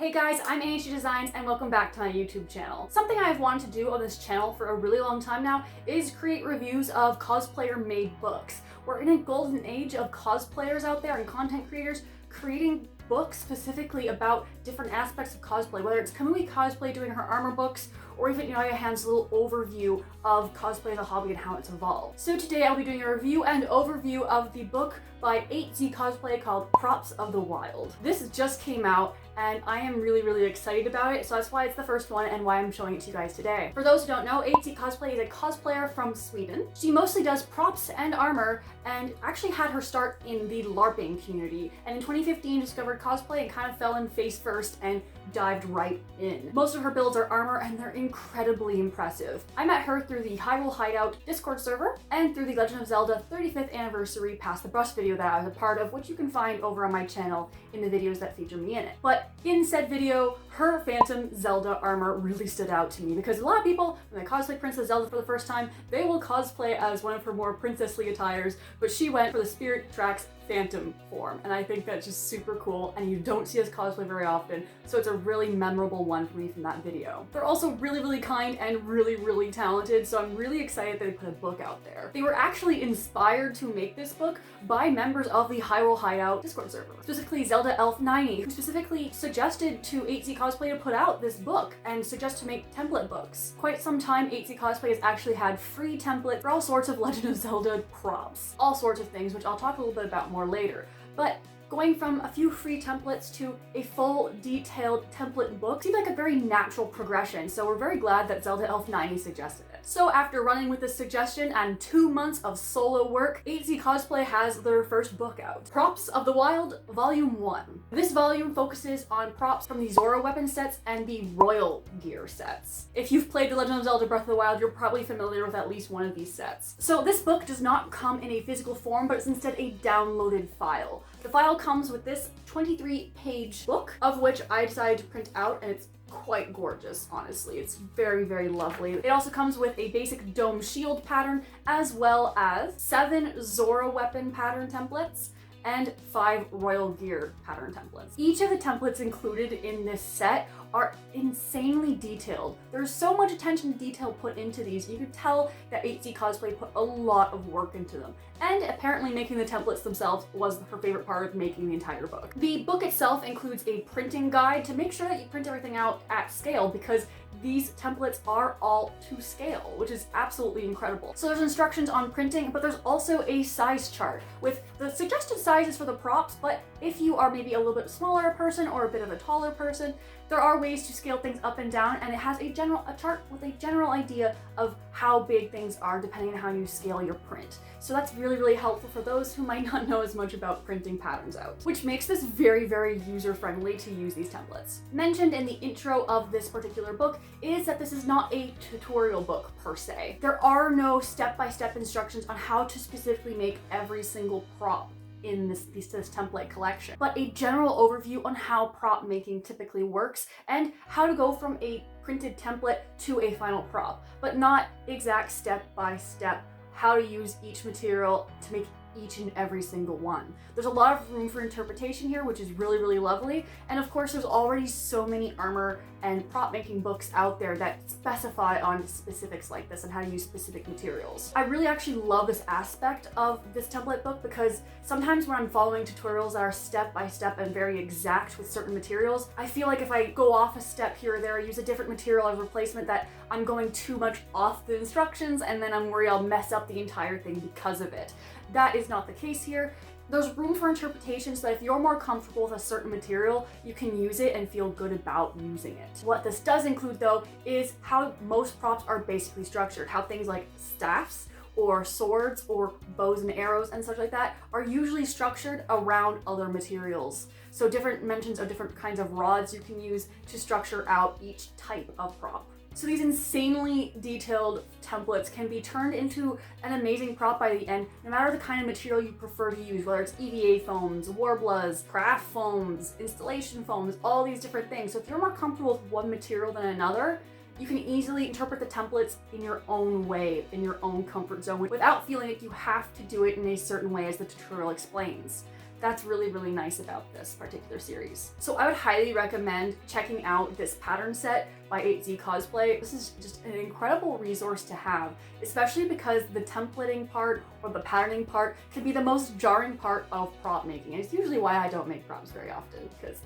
Hey guys, I'm AHG Designs and welcome back to my YouTube channel. Something I've wanted to do on this channel for a really long time now is create reviews of cosplayer-made books. We're in a golden age of cosplayers out there and content creators creating books specifically about different aspects of cosplay, whether it's Kamui Cosplay doing her armor books, or even Yaya Hand's little overview of cosplay as a hobby and how it's evolved. So today I'll be doing a review and overview of the book by 8Z Cosplay called Props of the Wild. This just came out and I am really excited about it, so that's why it's the first one and why I'm showing it to you guys today. For those who don't know, 8Z Cosplay is a cosplayer from Sweden. She mostly does props and armor and actually had her start in the LARPing community, and in 2015 discovered cosplay and kind of fell in face first and dived right in. Most of her builds are armor and they're incredibly impressive. I met her through the Hyrule Hideout Discord server and through the Legend of Zelda 35th anniversary Pass the Brush video that I was a part of, which you can find over on my channel in the videos that feature me in it. But in said video, her Phantom Zelda armor really stood out to me because a lot of people, when they cosplay Princess Zelda for the first time, they will cosplay as one of her more princessly attires, but she went for the Spirit Tracks Phantom form, and I think that's just super cool, and you don't see us cosplay very often, so it's a really memorable one for me from that video. They're also really kind and really talented, so I'm really excited that they put a book out there. They were actually inspired to make this book by members of the Hyrule Hideout Discord server, specifically Zelda Elf 90, who specifically suggested to 8Z Cosplay to put out this book and suggest to make template books. Quite some time, 8Z Cosplay has actually had free templates for all sorts of Legend of Zelda props, all sorts of things, which I'll talk a little bit about more later. But going from a few free templates to a full detailed template book seemed like a very natural progression, so we're very glad that Zelda Elf 90 suggested it. So after running with this suggestion and 2 months of solo work, 8Z Cosplay has their first book out. Props of the Wild Volume 1. This volume focuses on props from the Zora weapon sets and the Royal Gear sets. If you've played The Legend of Zelda Breath of the Wild, you're probably familiar with at least one of these sets. So this book does not come in a physical form, but it's instead a downloaded file. The file comes with this 23-page book, of which I decided to print out, and it's quite gorgeous, honestly. It's very lovely. It also comes with a basic dome shield pattern, as well as 7 Zora weapon pattern templates and 5 Royal Gear pattern templates. Each of the templates included in this set are insanely detailed. There's so much attention to detail put into these. You could tell that 8Z Cosplay put a lot of work into them. And apparently making the templates themselves was her favorite part of making the entire book. The book itself includes a printing guide to make sure that you print everything out at scale, because these templates are all to scale, which is absolutely incredible. So there's instructions on printing, but there's also a size chart with the suggested sizes for the props, but if you are maybe a little bit smaller person or a bit of a taller person, there are ways to scale things up and down, and it has a chart with a general idea of how big things are depending on how you scale your print. So that's really helpful for those who might not know as much about printing patterns out, which makes this very user-friendly to use these templates. Mentioned in the intro of this particular book is that this is not a tutorial book per se. There are no step-by-step instructions on how to specifically make every single prop in this template collection, but a general overview on how prop making typically works and how to go from a printed template to a final prop, but not exact step-by-step how to use each material to make each and every single one. There's a lot of room for interpretation here, which is really lovely, and of course there's already so many armor and prop making books out there that specify on specifics like this and how to use specific materials. I really actually love this aspect of this template book because sometimes when I'm following tutorials that are step by step and very exact with certain materials, I feel like if I go off a step here or there, use a different material as replacement, that I'm going too much off the instructions and then I'm worried I'll mess up the entire thing because of it. That is not the case here. There's room for interpretation so that if you're more comfortable with a certain material, you can use it and feel good about using it. What this does include though is how most props are basically structured, how things like staffs or swords or bows and arrows and such like that are usually structured around other materials. So different mentions of different kinds of rods you can use to structure out each type of prop. So these insanely detailed templates can be turned into an amazing prop by the end, no matter the kind of material you prefer to use, whether it's EVA foams, Worblas, craft foams, installation foams, all these different things. So if you're more comfortable with one material than another, you can easily interpret the templates in your own way, in your own comfort zone, without feeling like you have to do it in a certain way as the tutorial explains. that's really, really nice about this particular series. So I would highly recommend checking out this pattern set by 8Z Cosplay. This is just an incredible resource to have, especially because the templating part or the patterning part can be the most jarring part of prop making. And it's usually why I don't make props very often, because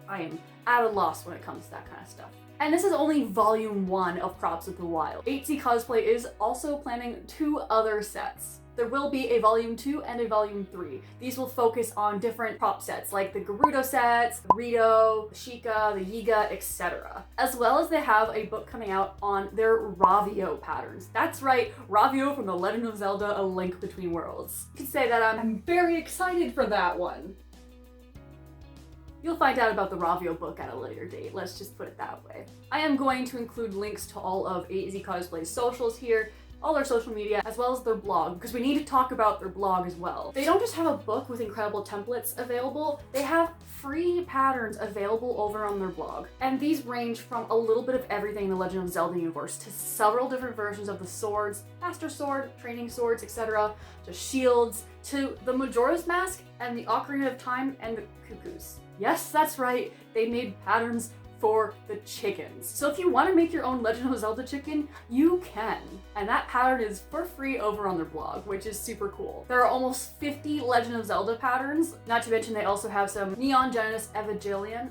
I am at a loss when it comes to that kind of stuff. And this is only volume 1 of Props of the Wild. 8Z Cosplay is also planning 2 other sets. There will be a volume 2 and a volume 3. These will focus on different prop sets like the Gerudo sets, the Rito, the Sheikah, the Yiga, etc. As well as they have a book coming out on their Ravio patterns. That's right, Ravio from The Legend of Zelda: A Link Between Worlds. You could say that I'm very excited for that one. You'll find out about the Ravio book at a later date, let's just put it that way. I am going to include links to all of 8Z Cosplay's socials here, all their social media, as well as their blog, because we need to talk about their blog as well. They don't just have a book with incredible templates available, they have free patterns available over on their blog. And these range from a little bit of everything in the Legend of Zelda universe to several different versions of the swords, Master Sword, training swords, etc., to shields, to the Majora's Mask and the Ocarina of Time and the Cuckoos. Yes, that's right, they made patterns for the chickens. So if you want to make your own Legend of Zelda chicken, you can. And that pattern is for free over on their blog, which is super cool. There are almost 50 Legend of Zelda patterns, not to mention they also have some Neon Genesis Evangelion.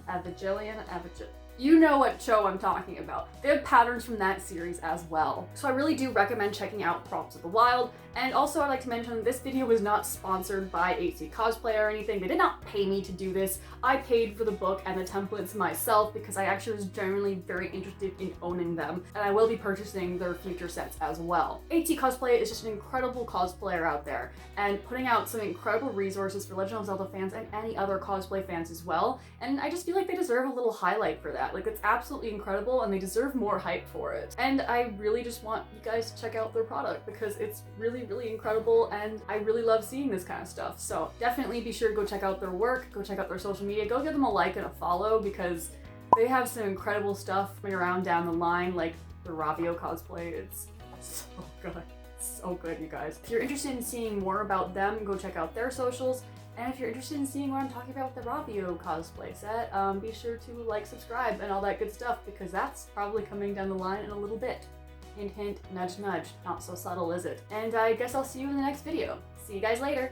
You know what show I'm talking about. They have patterns from that series as well. So I really do recommend checking out Props of the Wild. And also I'd like to mention this video was not sponsored by 8Z Cosplay or anything. They did not pay me to do this. I paid for the book and the templates myself because I actually was genuinely very interested in owning them. And I will be purchasing their future sets as well. 8Z Cosplay is just an incredible cosplayer out there and putting out some incredible resources for Legend of Zelda fans and any other cosplay fans as well. And I just feel like they deserve a little highlight for that. Like, it's absolutely incredible and they deserve more hype for it. And I really just want you guys to check out their product because it's really, really incredible and I really love seeing this kind of stuff. So definitely be sure to go check out their work, go check out their social media, go give them a like and a follow because they have some incredible stuff coming around down the line, like the Ravio cosplay. It's so good. It's so good, you guys. If you're interested in seeing more about them, go check out their socials. And if you're interested in seeing what I'm talking about with the Ravio cosplay set, be sure to like, subscribe, and all that good stuff, because that's probably coming down the line in a little bit. Hint, hint, nudge, nudge. Not so subtle, is it? And I guess I'll see you in the next video. See you guys later.